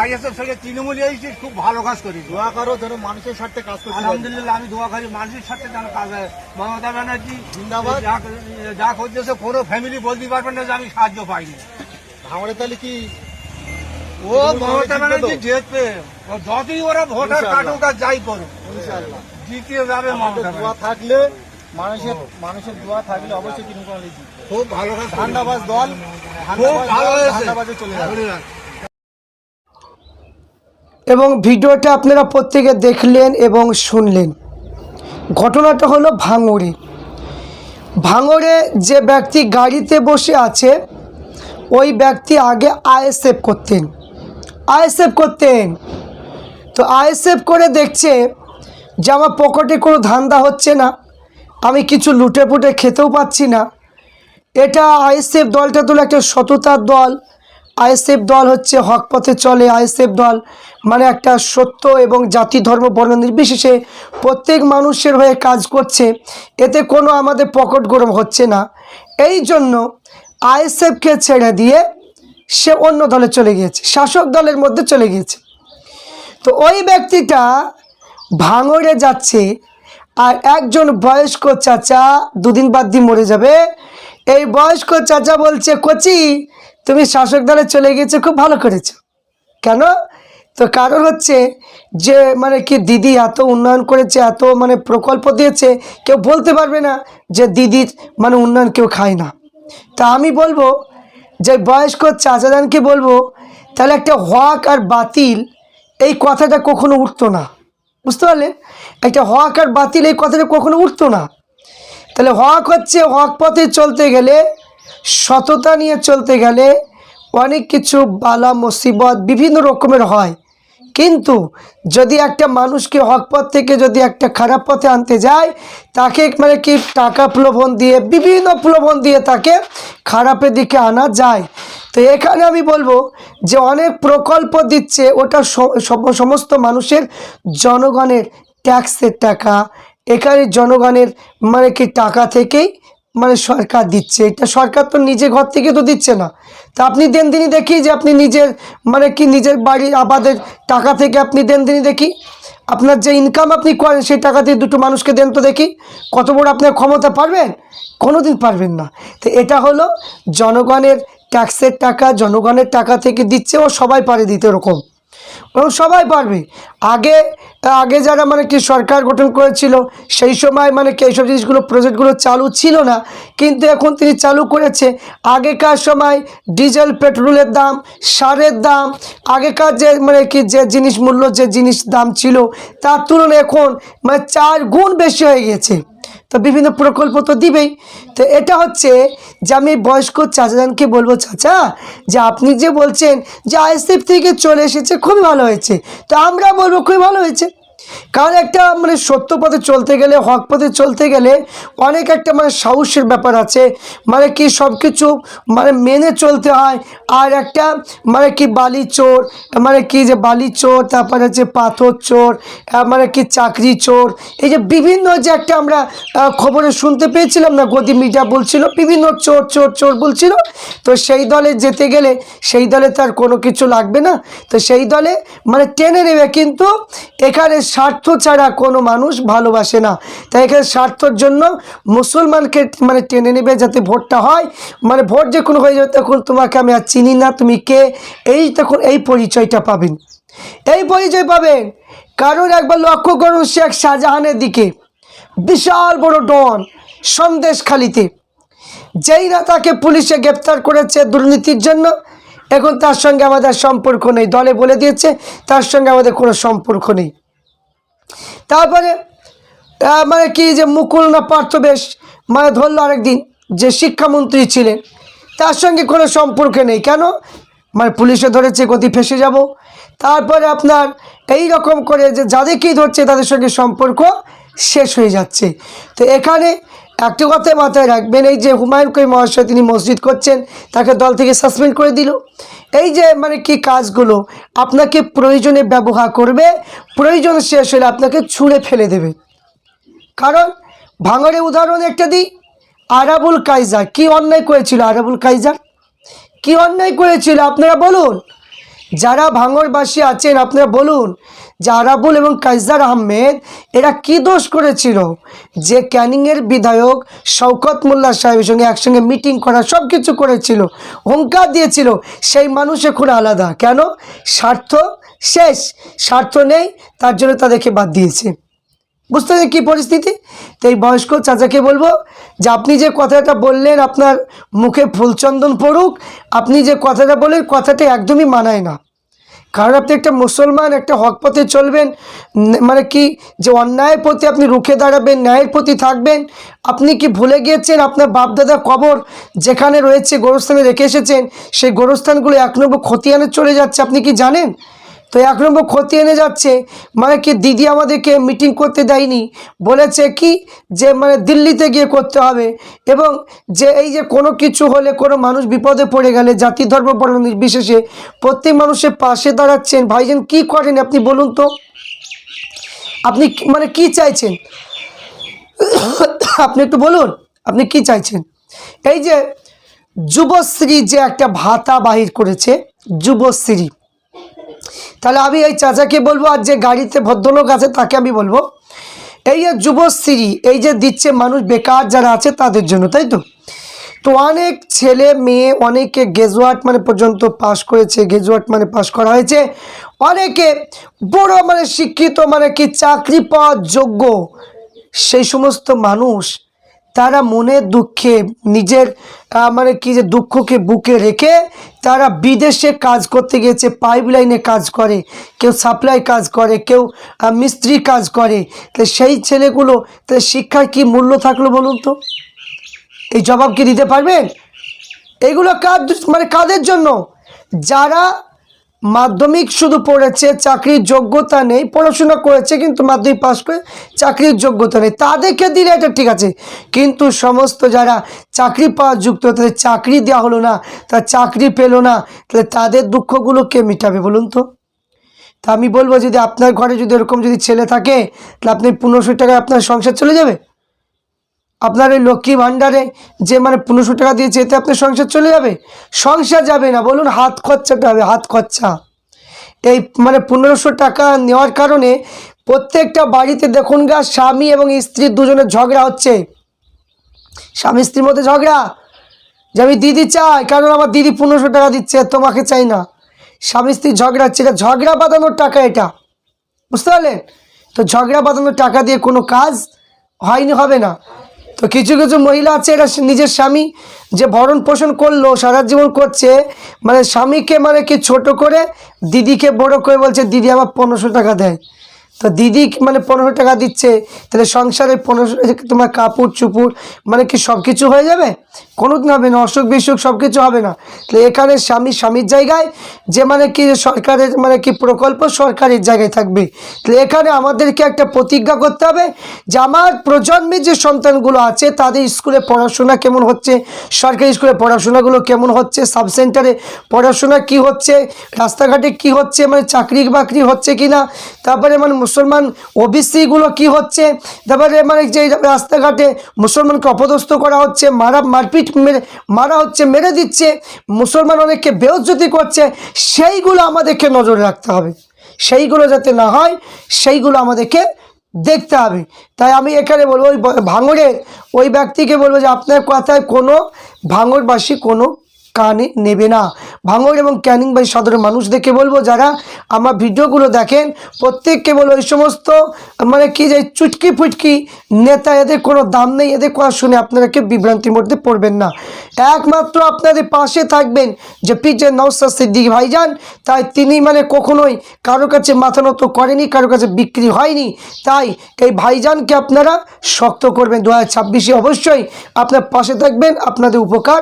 ISF থেকে তৃণমূল এসেছি, খুব ভালো কাজ করি। দোয়া করো যেন মানুষের স্বার্থে কাজ করতে পারে। আলহামদুলিল্লাহ, আমি দোয়া করি মানুষের সাথে যেন কাজ হয়। মমতা ব্যানার্জি জিন্দাবাদ। যা করতেছে কোনো ফ্যামিলি বলতে পারবেন না যে আমি সাহায্য পাইনি। ভাঙড়ে তাহলে কি ও মমতা ব্যানার্জি জিতবে, যতই ওরা ভোটার কাটুক আর যাই করুক, ইনশাআল্লাহ জিতে যাবে মমতা দোয়া ব্যানার্জি। থাকলে মানুষের দোয়া থাকলে অবশ্যই তৃণমূল জিতবে। খুব ভালো কাজ, ধান্দাবাজ দল খুব ভালো হয়েছে। ধান্দাবাজে চলে যাবে। এবং ভিডিওটা আপনারা প্রত্যেকে দেখলেন এবং শুনলেন। ঘটনাটা হলো ভাঙড়ে যে ব্যক্তি গাড়িতে বসে আছে ওই ব্যক্তি আগে আইএসএফ করতেন। তো আইএসএফ করে দেখছে যে আমার পকেটে কোনো ধান্দা হচ্ছে না, আমি কিছু লুটে পুটে খেতেও পাচ্ছি না। এটা আইএসএফ দলটা তো একটা সততার দল। আইএসএফ দল হচ্ছে হক পথে চলে। আইএসএফ দল মানে একটা সত্য এবং জাতি ধর্ম বর্ণ নির্বিশেষে প্রত্যেক মানুষের হয়ে কাজ করছে। এতে কোনো আমাদের পকেট গরম হচ্ছে না। এই জন্য আইএসএফকে ছেড়ে দিয়ে সে অন্য দলে চলে গিয়েছে, শাসক দলের মধ্যে চলে গিয়েছে। তো ওই ব্যক্তিটা ভাঙড়ে যাচ্ছে, আর একজন বয়স্ক চাচা দুদিন বাদ দিয়ে মরে যাবে, এই বয়স্ক চাচা বলছে, কচি তুমি শাসক দলে চলে গিয়েছো, খুব ভালো করেছো। কেন? তো কারণ হচ্ছে যে মানে কি দিদি এত উন্নয়ন করেছে, এত মানে প্রকল্প দিয়েছে, কেউ বলতে পারবে না যে দিদির মানে উন্নয়ন কেউ খায় না। তা আমি বলবো যে বয়স্ক চাচাদানকে বলবো, তাহলে একটা হক আর বাতিল এই কথাটা কখনো উঠতো না, বুঝতে পারলেন? একটা হক আর বাতিল এই কথাটা কখনো উঠতো না। তাহলে হক হচ্ছে হক পথে চলতে গেলে, সততা নিয়ে চলতে গেলে অনেক কিছু বালা মুসিবত বিভিন্ন রকমের হয়। কিন্তু যদি একটা মানুষকে হক পথ থেকে যদি একটা খারাপ পথে আনতে যায়, তাকে মানে কি টাকা প্রলোভন দিয়ে, বিভিন্ন প্রলোভন দিয়ে তাকে খারাপের দিকে আনা যায়। তো এখানে আমি বলবো যে অনেক প্রকল্প দিচ্ছে, ওটা সমস্ত মানুষের জনগণের ট্যাক্সের টাকা, এখানে জনগণের মানে কি টাকা থেকেই মানে সরকার দিচ্ছে। এটা সরকার তো নিজে ঘর থেকে তো দিচ্ছে না। তা আপনি দেন দিনই দেখি যে আপনি নিজের মানে কি নিজের বাড়ির আবাদের টাকা থেকে আপনি দেন দিনই দেখি, আপনার যে ইনকাম আপনি করেন সেই টাকা দিয়ে দুটো মানুষকে দেন তো দেখি, কত বড় আপনার ক্ষমতা পারবেন? কোনোদিন পারবেন না। তো এটা হলো জনগণের ট্যাক্সের টাকা, জনগণের টাকা থেকে দিচ্ছে, ও সবাই পারে দিতে, এরকম সবাই পারবে। আগে যারা মানে কি সরকার গঠন করেছিল সেই সময় মানে কি এইসব জিনিসগুলো প্রজেক্টগুলো চালু ছিল না, কিন্তু এখন তিনি চালু করেছে। আগেকার সময় ডিজেল পেট্রোলের দাম, সারের দাম, আগেকার যে মানে কি যে জিনিস মূল্য যে জিনিস দাম ছিল তার তুলনায় এখন মানে 4 গুণ বেশি হয়ে গেছে। তো বিভিন্ন প্রকল্প তো দিবেই। তো এটা হচ্ছে যে আমি বয়স্ক চাচাজানকে বলবো, চাচা যে আপনি যে বলছেন যে আইএসএফ থেকে চলে এসেছে খুবই ভালো হয়েছে, তো আমরা বলবো খুবই ভালো হয়েছে। কারণ একটা মানে সত্য পথে চলতে গেলে, হক পথে চলতে গেলে অনেক একটা মানে সাহসের ব্যাপার আছে, মানে কি সব কিছু মানে মেনে চলতে হয়। আর একটা মানে কি বালি চোর, মানে কি যে বালি চোর, তারপরে হচ্ছে পাথর চোর, মানে কি চাকরি চোর, এই যে বিভিন্ন যে একটা আমরা খবরে শুনতে পেয়েছিলাম না, গদি মিডিয়া বলছিল বিভিন্ন চোর চোর চোর বলছিল। তো সেই দলে যেতে গেলে সেই দলে তার কোনো কিছু লাগবে না, তো সেই দলে মানে টেনে নেবে। কিন্তু এখানে স্বার্থ ছাড়া কোনো মানুষ ভালোবাসে না। তাই এখানে স্বার্থর জন্য মুসলমানকে মানে টেনে নেবে যাতে ভোটটা হয়, মানে ভোট যে কোনো হয়ে যাবে, তখন তোমাকে আমি আর চিনি না, তুমি কে, এই তখন এই পরিচয়টা পাবেন, এই পরিচয় পাবেন। কারণ একবার লক্ষ্য করুন শেখ শাহজাহানের দিকে, বিশাল বড় ডন সন্দেশখালিতে, যেই না তাকে পুলিশে গ্রেপ্তার করেছে দুর্নীতির জন্য, এখন তার সঙ্গে আমাদের সম্পর্ক নেই, দলে বলে দিয়েছে তার সঙ্গে আমাদের কোনো সম্পর্ক নেই। তারপরে মানে কি যে মুকুল না পার্থ বেশ মানে ধরলো আরেকদিন যে শিক্ষামন্ত্রী ছিলেন, তার সঙ্গে কোনো সম্পর্ক নেই। কেন? মানে পুলিশে ধরেছে, গতি ফেসে যাব। তারপরে আপনার এই রকম করে যে যাদেরকেই ধরছে তাদের সঙ্গে সম্পর্ক শেষ হয়ে যাচ্ছে। তো এখানে একটি কথা মাথায় রাখবেন, এই যে হুমায়ুন কবির মহাশয় তিনি মসজিদ করছেন, তাকে দল থেকে সাসপেন্ড করে দিল। এই যে মানে কি কাজগুলো আপনাকে প্রয়োজনে ব্যবহার করবে, প্রয়োজন শেষ হলে আপনাকে ছুঁড়ে ফেলে দেবে। কারণ ভাঙড়ে উদাহরণ একটা দিই, আরাবুল কায়জার কি অন্যায় করেছিল? আরাবুল কায়জার কি অন্যায় করেছিল আপনারা বলুন? যারা ভাঙড়বাসী আছেন আপনারা বলুন যে আরাবুল এবং কাইজার আহমেদ এরা কি দোষ করেছিল যে ক্যানিংয়ের বিধায়ক শওকত মোল্লা সাহেবের সঙ্গে একসঙ্গে মিটিং করা সব কিছু করেছিল, হুঙ্কার দিয়েছিল, সেই মানুষ এখন আলাদা কেন? স্বার্থ শেষ, স্বার্থ নেই, তার জন্য তাদেরকে বাদ দিয়েছে। বুঝতে পারছেন কী পরিস্থিতি? তো এই বয়স্ক চাচাকে বলবো যে আপনি যে কথাটা বললেন আপনার মুখে ফুলচন্দন পড়ুক, আপনি যে কথাটা বললেন কথাটা একদমই মানায় না। কারণ আপনি একটা মুসলমান, একটা হক পথে চলবেন, মানে কি যে অন্যায়ের প্রতি আপনি রুখে দাঁড়াবেন, ন্যায়ের প্রতি থাকবেন। আপনি কি ভুলে গিয়েছেন আপনার বাপদাদা কবর যেখানে রয়েছে গোরস্থানে রেখে এসেছেন, সেই গোরস্থানগুলো 1 নম্বর খতিয়ানে চলে যাচ্ছে, আপনি কি জানেন? তো 1 নম্বর খতিয়ানে যাচ্ছে, মানে কি দিদি আমাদেরকে মিটিং করতে দেয়নি, বলেছে কি যে মানে দিল্লিতে গিয়ে করতে হবে, এবং যে এই যে কোনো কিছু হলে কোনো মানুষ বিপদে পড়ে গেলে জাতি ধর্ম বর্ণ নির্বিশেষে প্রত্যেক মানুষের পাশে দাঁড়াচ্ছেন। ভাইজান কি করেন আপনি বলুন তো, আপনি মানে কি চাইছেন আপনি একটু বলুন আপনি কি চাইছেন? এই যে যুবশ্রী যে একটা ভাতা বাহির করেছে যুবশ্রী, তাহলে আমি এই চাচাকে বলবো, আর যে গাড়িতে ভদ্রলোক আছে তাকে আমি বলবো, এই যে যুবশ্রী এই যে দিচ্ছে মানুষ বেকার যারা আছে তাদের জন্য, তাই তো? তো অনেক ছেলে মেয়ে, অনেকে গ্রাজুয়েট মানে পর্যন্ত পাস করেছে, গ্রাজুয়েট মানে পাস করা হয়েছে, অনেকে বড় মানে শিক্ষিত, মানে কি চাকরি পাওয়ার যোগ্য, সেই সমস্ত মানুষ তারা মনের দুঃখে নিজের মানে কি যে দুঃখকে বুকে রেখে তারা বিদেশে কাজ করতে গিয়েছে, পাইপ লাইনে কাজ করে, কেউ সাপ্লাই কাজ করে, কেউ মিস্ত্রি কাজ করে। তাহলে সেই ছেলেগুলো তাহলে শিক্ষার কি মূল্য থাকলো বলুন তো? এই জবাব কি দিতে পারবেন? এগুলো মানে কাদের জন্য? যারা মাধ্যমিক শুধু পড়েছে, চাকরির যোগ্যতা নেই, পড়াশোনা করেছে কিন্তু মাধ্যমিক পাস করে চাকরির যোগ্যতা নেই, তাদেরকে দিলে এটা ঠিক আছে। কিন্তু সমস্ত যারা চাকরি পাওয়ার যুক্ত, তাদের চাকরি দেওয়া হলো না, তার চাকরি পেলো না, তাহলে তাদের দুঃখগুলো কে মিটাবে বলুন তো? তা আমি বলবো যদি আপনার ঘরে যদি এরকম যদি ছেলে থাকে, তাহলে আপনি 1500 টাকায় আপনার সংসার চলে যাবে? আপনার এই লক্ষ্মী ভাণ্ডারে যে মানে 1500 টাকা দিয়েছে এতে আপনার সংসার চলে যাবে? সংসার যাবে না, বলুন হাত খরচাটা হবে, হাত খরচা। এই মানে 1500 টাকা নেওয়ার কারণে প্রত্যেকটা বাড়িতে দেখুন গা স্বামী এবং স্ত্রী দুজনের ঝগড়া হচ্ছে, স্বামী স্ত্রীর মধ্যে ঝগড়া যে আমি দিদি চাই কারণ আমার দিদি 1500 টাকা দিচ্ছে, তোমাকে চাই না। স্বামী স্ত্রীর ঝগড়া হচ্ছে, এটা ঝগড়া বাঁধানোর টাকা, এটা বুঝতে পারলেন? তো ঝগড়া বাঁধানোর টাকা দিয়ে কোনো কাজ হয়নি, হবে না। তো কিছু কিছু মহিলা আছে এরা নিজের স্বামী যে ভরণ পোষণ করলো, সারা জীবন করছে, মানে স্বামীকে মানে কি ছোট করে দিদিকে বড় করে বলছে দিদি আমার 1500 টাকা দেয়। তো দিদি মানে 1500 টাকা দিচ্ছে, তাহলে সংসারে 1500 তোমার কাপড় চুপুর মানে কি সব কিছু হয়ে যাবে? কোনো দিন হবে না, অসুখ বিসুখ সব কিছু হবে না। তাহলে এখানে স্বামীর জায়গায় যে মানে কি সরকারের মানে কি প্রকল্প সরকারের জায়গায় থাকবে। তাহলে এখানে আমাদেরকে একটা প্রতিজ্ঞা করতে হবে যে আমার প্রজন্মের যে সন্তানগুলো আছে তাদের স্কুলে পড়াশোনা কেমন হচ্ছে, সরকারি স্কুলে পড়াশোনাগুলো কেমন হচ্ছে, সাব সেন্টারে পড়াশোনা কি হচ্ছে, রাস্তাঘাটে কি হচ্ছে, মানে চাকরি বাকরি হচ্ছে কি না, তারপরে মানে মুসলমান ওবিসিগুলো কি হচ্ছে, তারপরে মানে যে রাস্তাঘাটে মুসলমানকে অপদস্থ করা হচ্ছে, মারপিট মারা হচ্ছে, মেরে দিচ্ছে, মুসলমান অনেককে বেইজ্জতি করছে, সেইগুলো আমাদেরকে নজরে রাখতে হবে। সেইগুলো যাতে না হয় সেইগুলো আমাদেরকে দেখতে হবে। তাই আমি এখানে বলবো ওই ভাঙড়ের ওই ব্যক্তিকে বলবো যে আপনার কথায় কোনো ভাঙড়বাসী কোনো কানে নেবে না। ভাঙড় এবং ক্যানিংবাড়ি সদরের মানুষদেরকে বলবো যারা আমার ভিডিওগুলো দেখেন প্রত্যেককে বলবো এই সমস্ত মানে কি যে চুটকি ফুটকি নেতা এদের কোনো দাম নেই, এদের কথা শুনে আপনারা কেউ বিভ্রান্তির মধ্যে পড়বেন না। একমাত্র আপনাদের পাশে থাকবেন যে পিজে নওশাদ সিদ্দিকী ভাইজান, তাই তিনি মানে কখনোই কারো কাছে মাথা নত করেনি, কারো কাছে বিক্রি হয়নি। তাই এই ভাইজানকে আপনারা শক্ত করবেন, 2026 অবশ্যই আপনার পাশে থাকবেন, আপনাদের উপকার